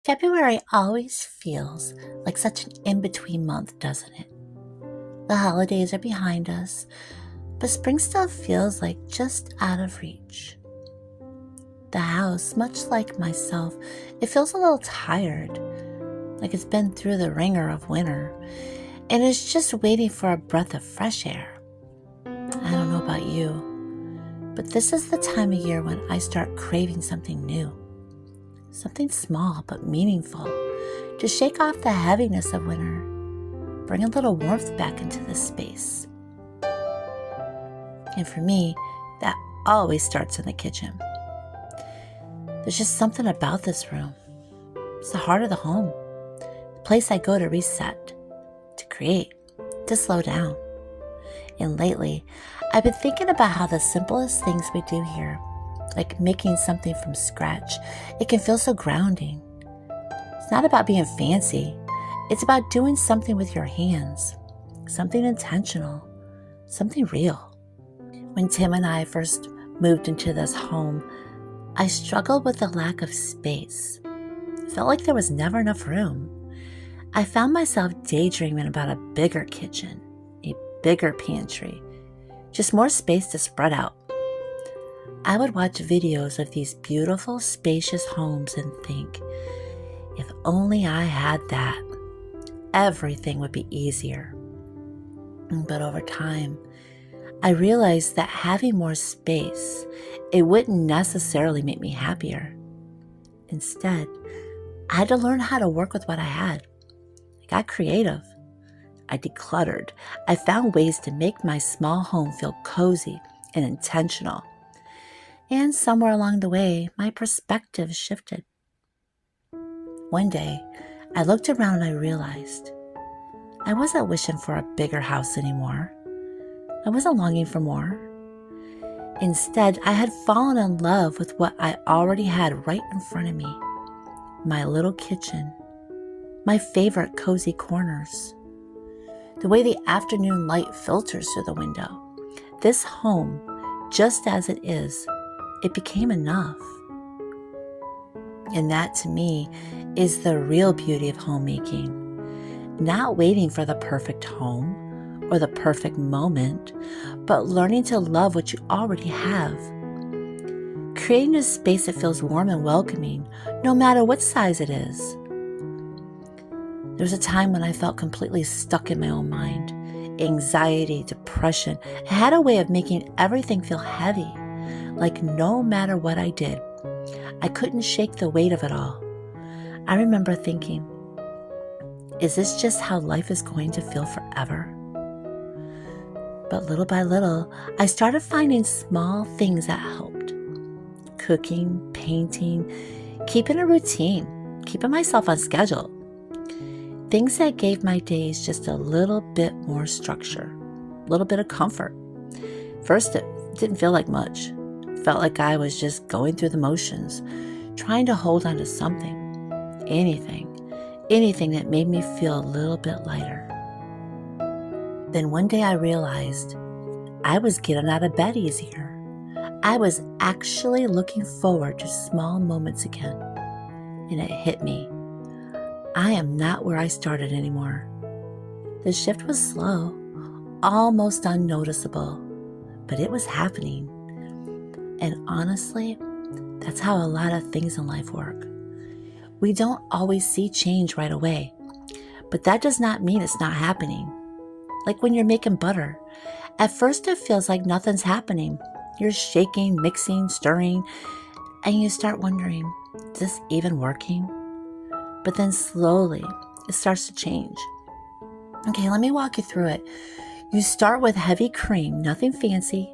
February always feels like such an in-between month, doesn't it? The holidays are behind us, but spring still feels like just out of reach. The house, much like myself, it feels a little tired, like it's been through the ringer of winter, and is just waiting for a breath of fresh air. I don't know about you, but this is the time of year when I start craving something new. Something small but meaningful to shake off the heaviness of winter, bring a little warmth back into this space. And for me, that always starts in the kitchen. There's just something about this room. It's the heart of the home, the place I go to reset, to create, to slow down. And lately, I've been thinking about how the simplest things we do here, like making something from scratch, it can feel so grounding. It's not about being fancy. It's about doing something with your hands, something intentional, something real. When Tim and I first moved into this home, I struggled with the lack of space. It felt like there was never enough room. I found myself daydreaming about a bigger kitchen, a bigger pantry, just more space to spread out. I would watch videos of these beautiful, spacious homes and think, if only I had that, everything would be easier. But over time, I realized that having more space, it wouldn't necessarily make me happier. Instead, I had to learn how to work with what I had. I got creative. I decluttered. I found ways to make my small home feel cozy and intentional. And somewhere along the way, my perspective shifted. One day, I looked around and I realized I wasn't wishing for a bigger house anymore. I wasn't longing for more. Instead, I had fallen in love with what I already had right in front of me. My little kitchen, my favorite cozy corners, the way the afternoon light filters through the window. This home, just as it is, it became enough. And that to me is the real beauty of homemaking. Not waiting for the perfect home or the perfect moment, but learning to love what you already have. Creating a space that feels warm and welcoming, no matter what size it is. There was a time when I felt completely stuck in my own mind. Anxiety, depression, it had a way of making everything feel heavy. Like no matter what I did, I couldn't shake the weight of it all. I remember thinking, is this just how life is going to feel forever? But little by little, I started finding small things that helped. Cooking, painting, keeping a routine, keeping myself on schedule. Things that gave my days just a little bit more structure, a little bit of comfort. First, it didn't feel like much. Felt like I was just going through the motions, trying to hold on to something, anything that made me feel a little bit lighter. Then one day I realized I was getting out of bed easier. I was actually looking forward to small moments again. And it hit me. I am not where I started anymore. The shift was slow, almost unnoticeable, but it was happening. And honestly, that's how a lot of things in life work. We don't always see change right away, but that does not mean it's not happening. Like when you're making butter. At first it feels like nothing's happening. You're shaking, mixing, stirring, and you start wondering, is this even working? But then slowly it starts to change. Okay, let me walk you through it. You start with heavy cream, nothing fancy,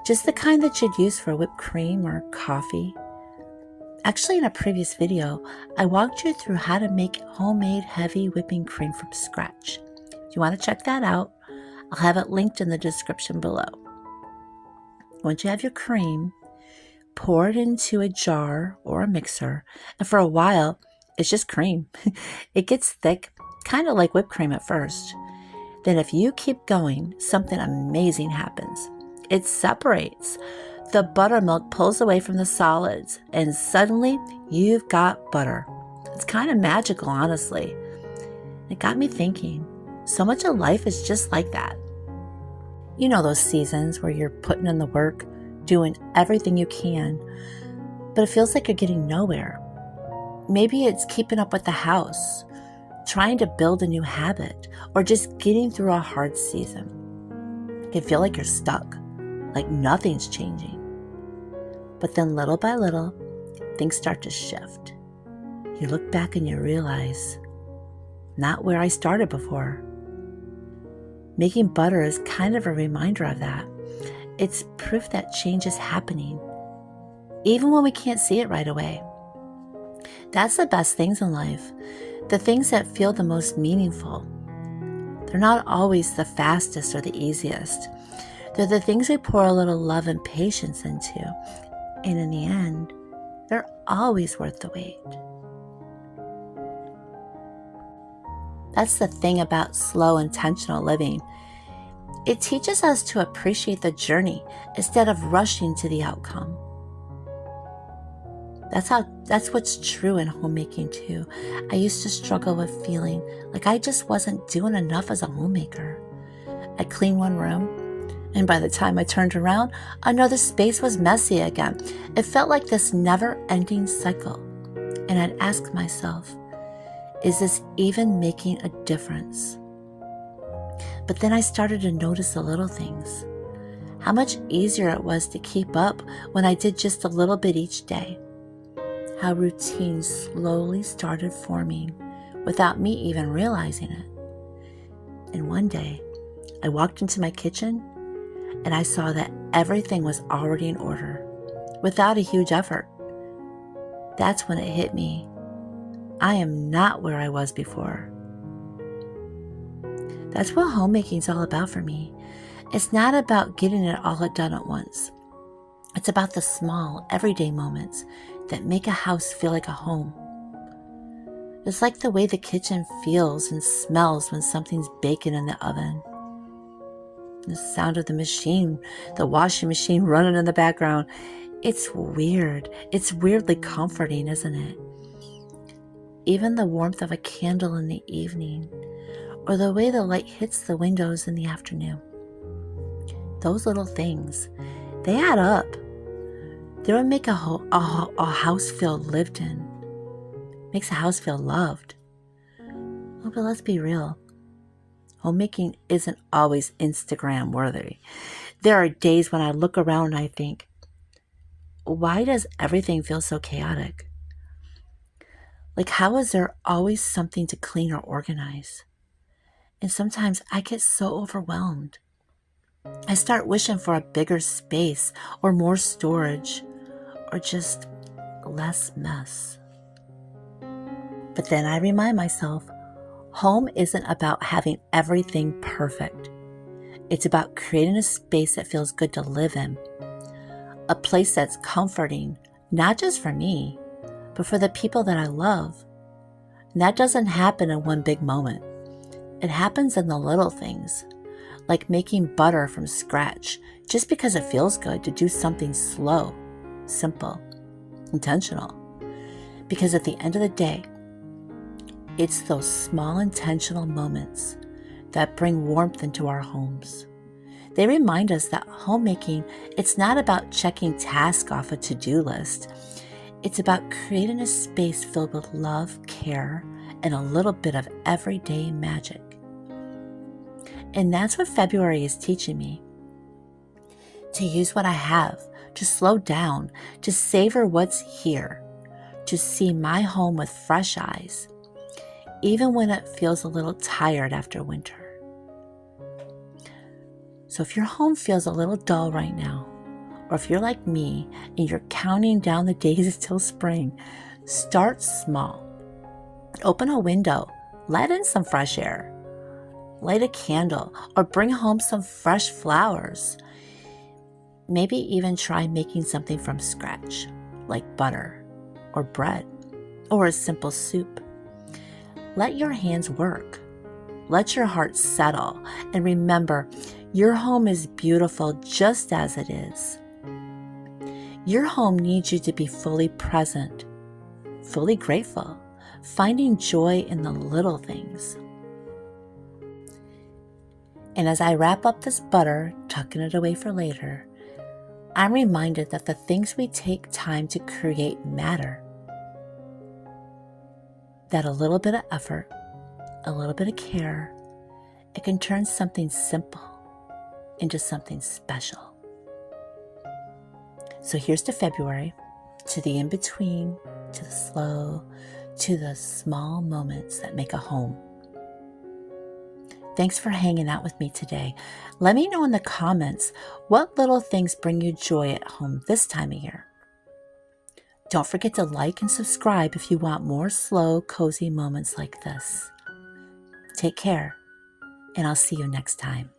just the kind that you'd use for whipped cream or coffee. Actually, in a previous video, I walked you through how to make homemade heavy whipping cream from scratch. If you want to check that out, I'll have it linked in the description below. Once you have your cream, pour it into a jar or a mixer, and for a while, it's just cream. It gets thick, kind of like whipped cream at first. Then if you keep going, something amazing happens. It separates. The buttermilk pulls away from the solids, and suddenly you've got butter. It's kind of magical, honestly. It got me thinking, so much of life is just like that. You know those seasons where you're putting in the work, doing everything you can, but it feels like you're getting nowhere. Maybe it's keeping up with the house, trying to build a new habit, or just getting through a hard season. You can feel like you're stuck, like nothing's changing. But then little by little, things start to shift. You look back and you realize, not where I started before. Making butter is kind of a reminder of that. It's proof that change is happening, even when we can't see it right away. That's the best things in life, the things that feel the most meaningful. They're not always the fastest or the easiest. They're the things we pour a little love and patience into, and in the end, they're always worth the wait. That's the thing about slow, intentional living. It teaches us to appreciate the journey instead of rushing to the outcome. That's what's true in homemaking too. I used to struggle with feeling like I just wasn't doing enough as a homemaker. I'd clean one room, and by the time I turned around, another space was messy again. It felt like this never-ending cycle. And I'd ask myself, is this even making a difference? But then I started to notice the little things. How much easier it was to keep up when I did just a little bit each day. How routines slowly started forming without me even realizing it. And one day, I walked into my kitchen and I saw that everything was already in order, without a huge effort. That's when it hit me. I am not where I was before. That's what homemaking's all about for me. It's not about getting it all done at once. It's about the small, everyday moments that make a house feel like a home. It's like the way the kitchen feels and smells when something's baking in the oven. The sound of the washing machine running in the background. It's weird. It's weirdly comforting, isn't it? Even the warmth of a candle in the evening, or the way the light hits the windows in the afternoon. Those little things, they add up. They would make a house feel lived in. Makes a house feel loved. Oh, but let's be real. Homemaking isn't always Instagram worthy. There are days when I look around and I think, why does everything feel so chaotic? Like, how is there always something to clean or organize? And sometimes I get so overwhelmed. I start wishing for a bigger space or more storage or just less mess. But then I remind myself, home isn't about having everything perfect. It's about creating a space that feels good to live in. A place that's comforting, not just for me, but for the people that I love. And that doesn't happen in one big moment. It happens in the little things, like making butter from scratch, just because it feels good to do something slow, simple, intentional. Because at the end of the day, it's those small intentional moments that bring warmth into our homes. They remind us that homemaking, it's not about checking tasks off a to-do list. It's about creating a space filled with love, care, and a little bit of everyday magic. And that's what February is teaching me. To use what I have, to slow down, to savor what's here, to see my home with fresh eyes, even when it feels a little tired after winter. So if your home feels a little dull right now, or if you're like me and you're counting down the days until spring, start small. Open a window, let in some fresh air, light a candle, or bring home some fresh flowers. Maybe even try making something from scratch, like butter or bread or a simple soup. Let your hands work. Let your heart settle. And remember, your home is beautiful just as it is. Your home needs you to be fully present, fully grateful, finding joy in the little things. And as I wrap up this butter, tucking it away for later, I'm reminded that the things we take time to create matter. That a little bit of effort, a little bit of care, it can turn something simple into something special. So here's to February, to the in-between, to the slow, to the small moments that make a home. Thanks for hanging out with me today. Let me know in the comments what little things bring you joy at home this time of year. Don't forget to like and subscribe if you want more slow, cozy moments like this. Take care, and I'll see you next time.